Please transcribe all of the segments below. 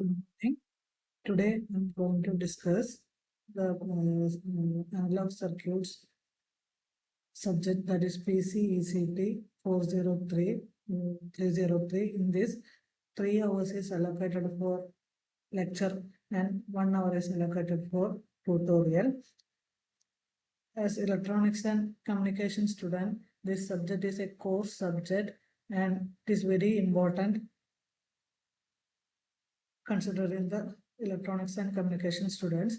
Good morning. Today I'm going to discuss the analog circuits subject, that is PCECT 403 303. In this, 3 hours is allocated for lecture and 1 hour is allocated for tutorial. As electronics and communication student, this subject is a core subject and it is very important considering the electronics and communication students.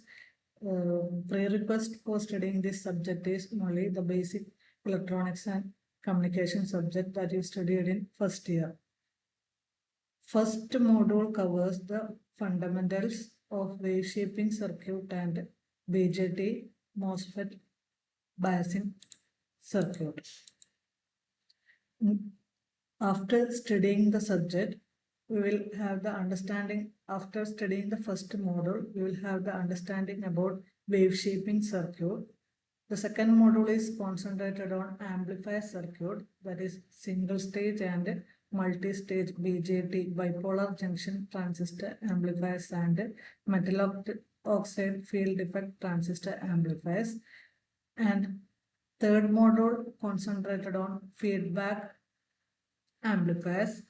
Prerequisite for studying this subject is only the basic electronics and communication subject that you studied in first year. First module covers the fundamentals of wave shaping circuit and BJT, MOSFET, biasing circuit. After studying the subject, we will have the understanding. After studying the first module, we will have the understanding about wave shaping circuit. The second module is concentrated on amplifier circuit, that is single stage and multi-stage BJT, bipolar junction transistor amplifiers, and metal oxide field effect transistor amplifiers. And third module concentrated on feedback amplifiers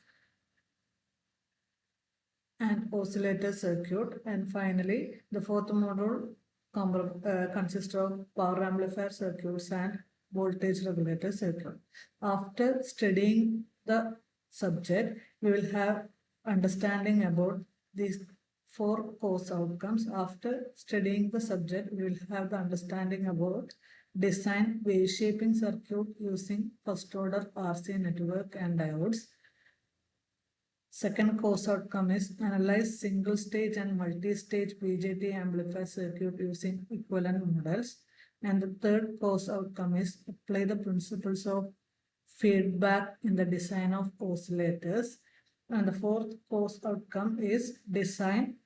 and oscillator circuit. And finally, the fourth module consists of power amplifier circuits and voltage regulator circuit. After studying the subject, we will have understanding about these 4 course outcomes. After studying the subject, we will have the understanding about design wave shaping circuit using first order RC network and diodes. Second course outcome is analyze single stage and multi-stage BJT amplifier circuit using equivalent models. And the third course outcome is apply the principles of feedback in the design of oscillators. And the fourth course outcome is design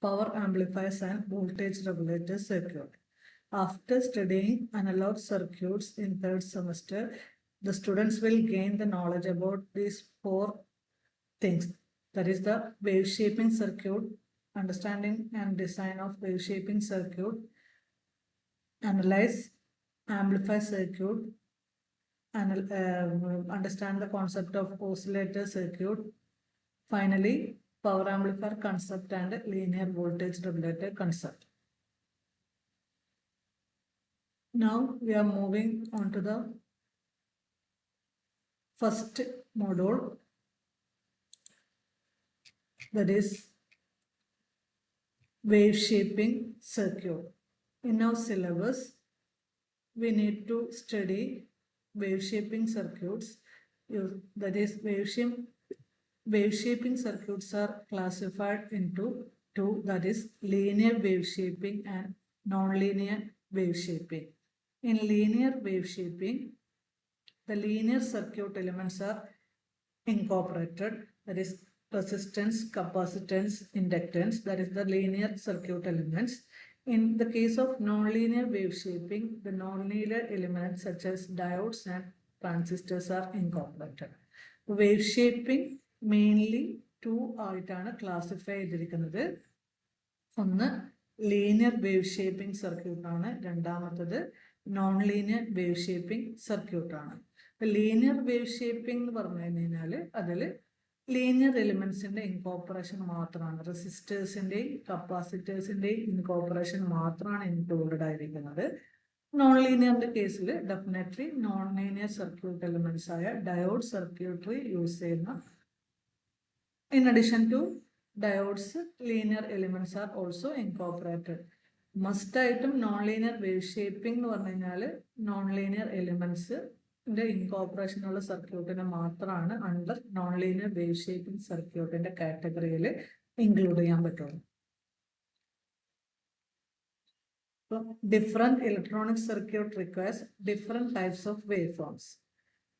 power amplifiers and voltage regulator circuit. After studying analog circuits in third semester, the students will gain the knowledge about these 4 things, that is the wave shaping circuit, understanding and design of wave shaping circuit, analyze amplifier circuit, and understand the concept of oscillator circuit, finally power amplifier concept and linear voltage regulator concept. Now we are moving on to the first module, that is wave shaping circuit. In our syllabus, we need to study wave shaping circuits. That is, wave shaping circuits are classified into 2, that is linear wave shaping and non-linear wave shaping. In linear wave shaping, the linear circuit elements are incorporated, that is resistance, capacitance, inductance, that is the linear circuit elements. In the case of nonlinear wave shaping, the nonlinear elements such as diodes and transistors are incorporated. Wave shaping mainly 2 ആയിട്ടാണ് classify ചെയ്തിരിക്കുന്നത്. ഒന്ന് linear wave shaping സർക്യൂട്ടാണ്, രണ്ടാമത്തത് non linear wave shaping സർക്യൂട്ടാണ്. ഇപ്പം linear wave shaping എന്ന് പറഞ്ഞു കഴിഞ്ഞാൽ അതിൽ ലീനിയർ എലിമെന്റ്സിന്റെ ഇൻകോപ്പറേഷൻ മാത്രമാണ്, റെസിസ്റ്റേഴ്സിന്റെയും കപ്പാസിറ്റേഴ്സിന്റെയും ഇൻകോപ്പറേഷൻ മാത്രമാണ് ഇൻക്ലൂഡഡ് ആയിരിക്കുന്നത്. നോൺ ലീനിയറിന്റെ കേസിൽ definitely non linear circuit elements ആയ ഡയോഡ് സർക്യൂട്ടറി യൂസ് ചെയ്യുന്ന, in addition to diodes, linear elements are also incorporated. Must ആയിട്ടും നോൺ ലീനിയർ വേവ് ഷേപ്പിംഗ് എന്ന് പറഞ്ഞു കഴിഞ്ഞാൽ നോൺ ലീനിയർ എലിമെന്റ്സിന്റെ ഇൻകോപ്പറേഷൻ ഉള്ള സർക്യൂട്ടിനെ മാത്രമാണ് under non linear wave shaping സർക്യൂട്ടിന്റെ കാറ്റഗറിയിൽ ഇൻക്ലൂഡ് ചെയ്യാൻ പറ്റുള്ളൂ. Different electronic circuit requires different types of waveforms.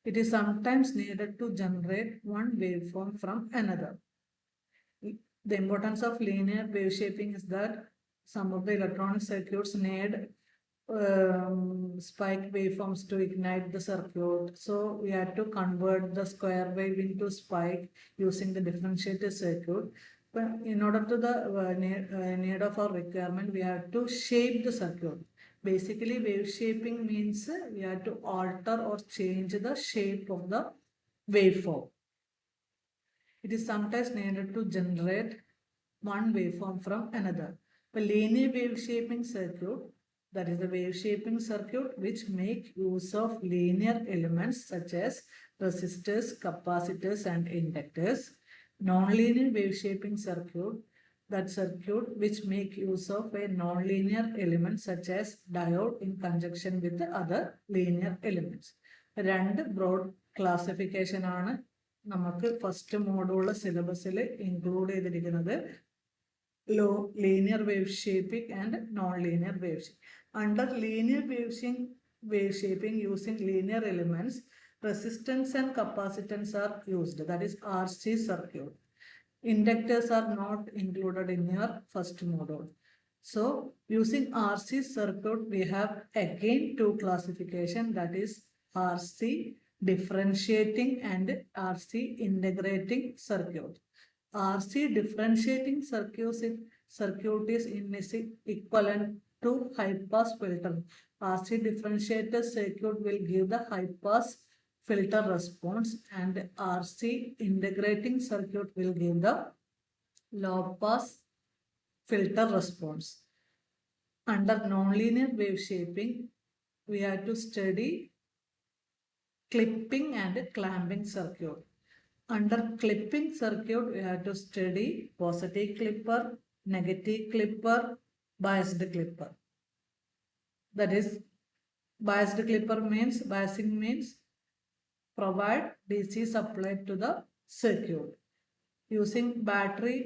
It is sometimes needed to generate one waveform from another. The importance of linear wave shaping is that some of the electronic circuits need spike waveforms to ignite the circuit. So we had to convert the square wave into spike using the differentiated circuit. In order to the need of our requirement, we have to shape the circuit. Basically, wave shaping means we have to alter or change the shape of the waveform. It is sometimes needed to generate one waveform from another. A linear wave shaping circuit, that is the wave shaping circuit which make use of linear elements such as resistors, capacitors and inductors. Non-linear wave shaping circuit, that circuit which make use of a non-linear element such as diode in conjunction with the other linear elements. രണ്ട് broad classification ആണ് നമുക്ക് first മോഡുള്ള സിലബസിൽ include ചെയ്തിരിക്കുന്നത്. Linear wave shaping and non-linear wave shaping. Under linear wave shaping using linear elements, resistance and capacitance are used, that is RC circuit. Inductors are not included in your first module. So using RC circuit, we have again two classification, that is RC differentiating and RC integrating circuit. RC differentiating circuit is equivalent to high pass filter. RC differentiator circuit will give the high pass filter response and RC integrating circuit will give the low pass filter response. Under nonlinear wave shaping, we have to study clipping and clamping circuit. Under clipping circuit, we have to study positive clipper, negative clipper, biased clipper. That is, biased clipper means, biasing means provide DC supply to the circuit. Using battery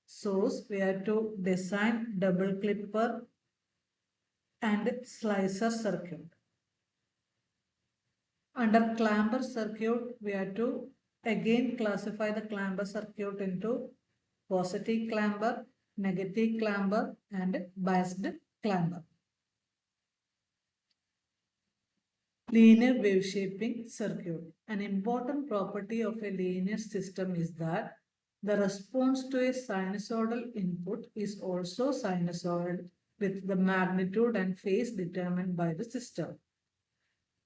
source, we have to design double clipper and slicer circuit. Under clamper circuit, we have to again classify the clamper circuit into positive clamper, negative clamper and biased clamper. Linear wave shaping circuit. An important property of a linear system is that the response to a sinusoidal input is also sinusoidal with the magnitude and phase determined by the system.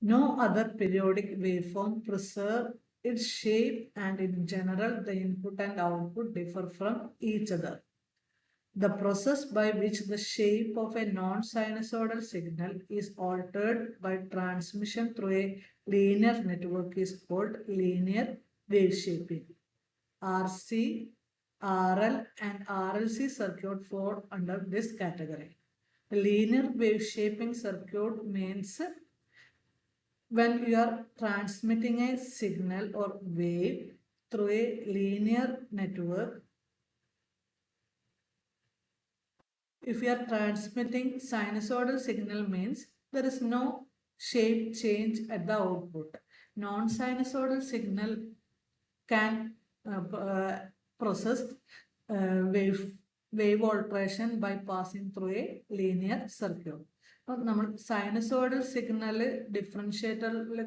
No other periodic waveform preserve its shape, and in general the input and output differ from each other. The process by which the shape of a non-sinusoidal signal is altered by transmission through a linear network is called linear wave shaping. RC, RL and RLC circuit fall under this category. The linear wave shaping circuit means when you are transmitting a signal or wave through a linear network. If you are transmitting sinusoidal signal means there is no shape change at the output. Non-sinusoidal signal can process wave alteration by passing through a linear circuit. നമ്മൾ sinusoidal signal ഡിഫറൻഷിയേറ്ററിൽ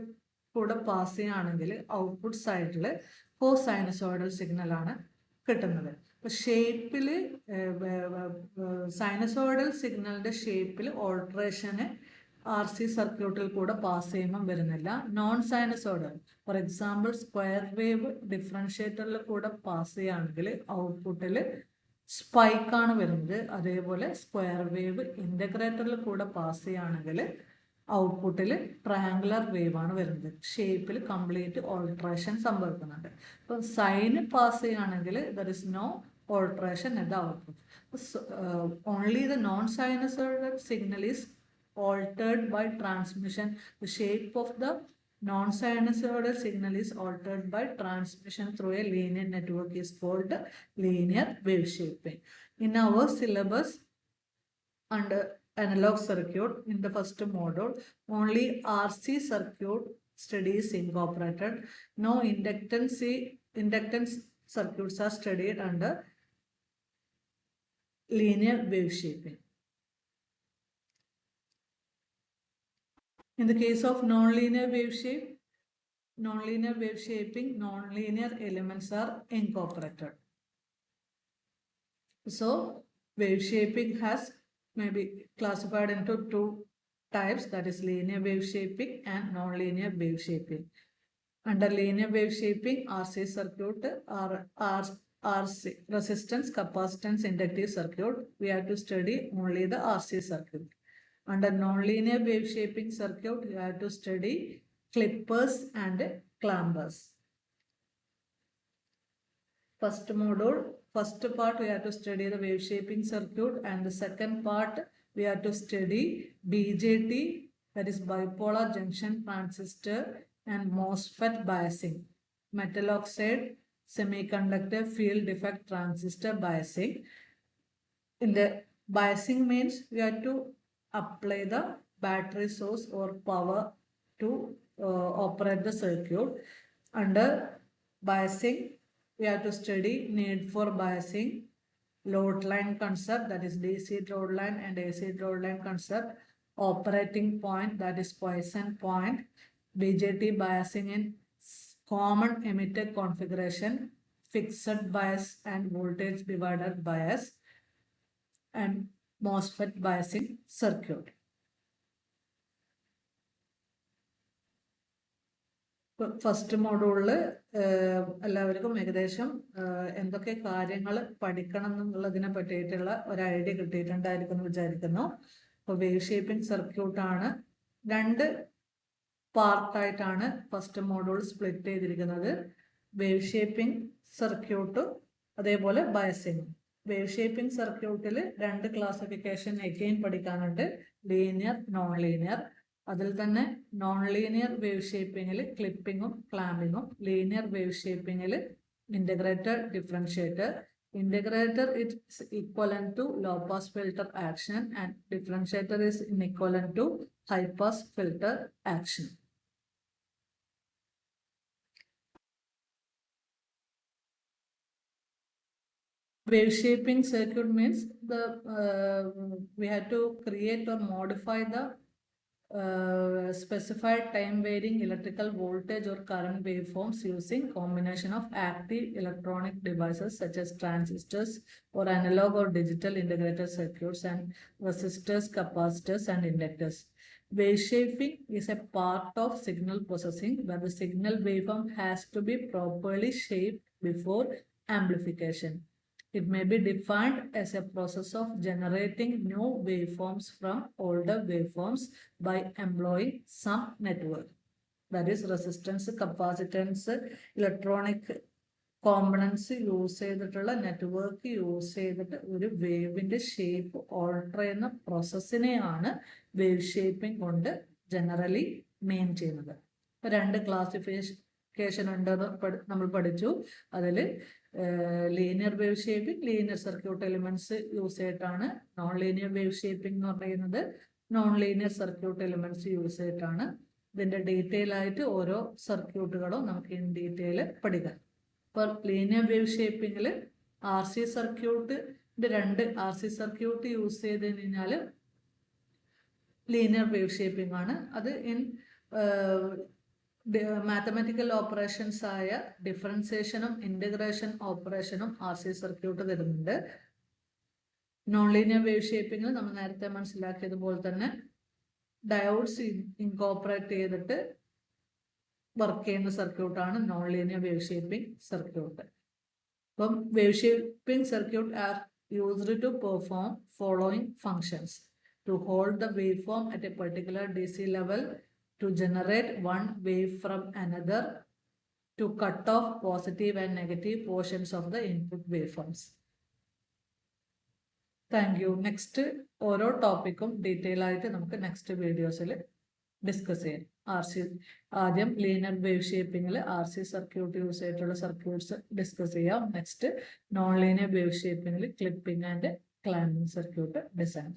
കൂടെ pass ചെയ്യുകയാണെങ്കിൽ output സൈഡിൽ കോ sinusoidal സിഗ്നലാണ് കിട്ടുന്നത്. അപ്പോൾ ഷേപ്പിൽ sinusoidal സിഗ്നലിൻ്റെ ഷേപ്പിൽ ഓൾട്രേഷന് RC സർക്യൂട്ടിൽ കൂടെ പാസ് ചെയ്യുമ്പം വരുന്നില്ല. Non sinusoidal, for example square wave ഡിഫറൻഷിയേറ്ററിൽ കൂടെ പാസ് ചെയ്യുകയാണെങ്കിൽ ഔട്ട്പുട്ടിൽ സ്പൈക്കാണ് വരുന്നത്. അതേപോലെ സ്ക്വയർ വേവ് ഇൻ്റഗ്രേറ്ററിൽ കൂടെ പാസ് ചെയ്യുകയാണെങ്കിൽ ഔട്ട്പുട്ടിൽ ട്രയാങ്കുലർ വേവ് ആണ് വരുന്നത്. ഷേപ്പിൽ കംപ്ലീറ്റ് ഓൾട്രേഷൻ സംഭവിക്കുന്നുണ്ട്. അപ്പം സൈന് പാസ് ചെയ്യുകയാണെങ്കിൽ there is no alteration at the output. Only the non sinusoidal signal is altered by transmission. The shape of the non-sinusoidal signal is altered by transmission through a linear network is called linear wave shaping. In our syllabus under analog circuit, in the first module, only RC circuit studies incorporated. No inductance circuits are studied under linear wave shaping. In the case of nonlinear wave shaping, nonlinear elements are incorporated. So wave shaping has maybe classified into two types, that is linear wave shaping and non-linear wave shaping. Under linear wave shaping, RC circuit or RC resistance, capacitance, inductive circuit, we have to study only the RC circuit. Under non-linear wave shaping circuit, we have to study clippers and clampers. First module, first part we have to study the wave shaping circuit, and the second part we have to study BJT, that is bipolar junction transistor, and MOSFET biasing, metal oxide semiconductor field defect transistor biasing. In the biasing means we have to apply the battery source or power to operate the circuit. Under biasing, we have to study need for biasing, load line concept, that is DC load line and AC load line concept, operating point, that is quiescent point, BJT biasing in common emitter configuration, fixed bias and voltage divider bias, and MOSFET biasing circuit. First മോഡ്യൂളിൽ എല്ലാവർക്കും ഏകദേശം എന്തൊക്കെ കാര്യങ്ങൾ പഠിക്കണം എന്നുള്ളതിനെ പറ്റിയിട്ടുള്ള ഒരു idea കിട്ടിയിട്ടുണ്ടായിരിക്കും എന്ന് വിചാരിക്കുന്നു. അപ്പോൾ വേവ് ഷേപ്പിംഗ് സർക്യൂട്ടാണ് രണ്ട് പാർട്ടായിട്ടാണ് ഫസ്റ്റ് മോഡ്യൂൾ സ്പ്ലിറ്റ് ചെയ്തിരിക്കുന്നത്. വേവ് ഷേപ്പിംഗ് സർക്യൂട്ടും അതേപോലെ ബയസിങ്ങും. വേവ് ഷേപ്പിംഗ് സർക്യൂട്ടിൽ രണ്ട് ക്ലാസിഫിക്കേഷൻ എഗെയിൻ പഠിക്കാനുണ്ട്, ലീനിയർ, നോൺ ലീനിയർ. അതിൽ തന്നെ നോൺ ലീനിയർ വേവ് ഷേപ്പിങ്ങിൽ ക്ലിപ്പിങ്ങും ക്ലാമ്പിങ്ങും, ലീനിയർ വേവ് ഷേപ്പിങ്ങിൽ integrator, differentiator. Integrator is equivalent to low pass filter action and differentiator is equivalent to high pass filter action. Wave shaping circuit means we have to create or modify the specified time varying electrical voltage or current waveforms using combination of active electronic devices such as transistors or analog or digital integrated circuits and resistors, capacitors and inductors. Wave shaping is a part of signal processing where the signal waveform has to be properly shaped before amplification. It may be defined as a process of generating new waveforms from older waveforms by employing some network. That is resistance, capacitance, electronic components use ചെയ്തിട്ടുള്ള network use ചെയ്തിട്ട് ഒരു വേവിന്റെ shape alter ചെയ്യുന്ന പ്രോസസ്സിനെയാണ് wave shaping കൊണ്ട് generally main ചെയ്യുന്നത്. രണ്ട് classification ഉണ്ടെന്ന് നമ്മൾ പഠിച്ചു. അതിൽ linear wave shaping, linear circuit elements use ചെയ്തിട്ടാണ്. നോൺ ലീനിയർ വേവ് ഷേപ്പിംഗ് എന്ന് പറയുന്നത് non linear circuit elements use ചെയ്തിട്ടാണ്. ഇതിന്റെ ഡീറ്റെയിൽ ആയിട്ട് ഓരോ സർക്യൂട്ടുകളും നമുക്ക് ഇൻ ഡീറ്റെയിൽ പഠിക്കാം. ഇപ്പോൾ ലീനിയർ വേവ് ഷേപ്പിംഗിൽ ആർ സി സർക്യൂട്ടിന്റെ രണ്ട് ആർ സി സർക്യൂട്ട് യൂസ് ചെയ്ത് കഴിഞ്ഞാൽ ലീനിയർ വേവ് ഷേപ്പിംഗ് ആണ്. അത് ഇൻ മാത്തമാറ്റിക്കൽ ഓപ്പറേഷൻസ് ആയ ഡിഫറൻസിയേഷനും ഇന്റഗ്രേഷൻ ഓപ്പറേഷനും ആർ സി സർക്യൂട്ട് തരുന്നുണ്ട്. നോൺ ലീനിയർ വേവ് ഷേപ്പിംഗിൽ നമ്മൾ നേരത്തെ മനസ്സിലാക്കിയതുപോലെ തന്നെ ഡയോഡ്സ് ഇൻകോപ്പറേറ്റ് ചെയ്തിട്ട് വർക്ക് ചെയ്യുന്ന സർക്യൂട്ടാണ് non linear wave shaping circuit. അപ്പം wave shaping circuit are used to perform following functions: to hold the wave form at a particular DC level, to generate one wave from another, to cut off positive and negative portions of the input waveforms. Thank you. Next ഓരോ ടോപ്പിക്കും detail ആയിട്ട് നമുക്ക് next വീഡിയോസിൽ discuss ചെയ്യാം. ആദ്യം linear wave ഷേപ്പിംഗിൽ RC circuit use ചെയ്തിട്ടുള്ള circuits discuss ചെയ്യാം. Next non linear wave ഷേപ്പിംഗിൽ clipping and clamping circuit design.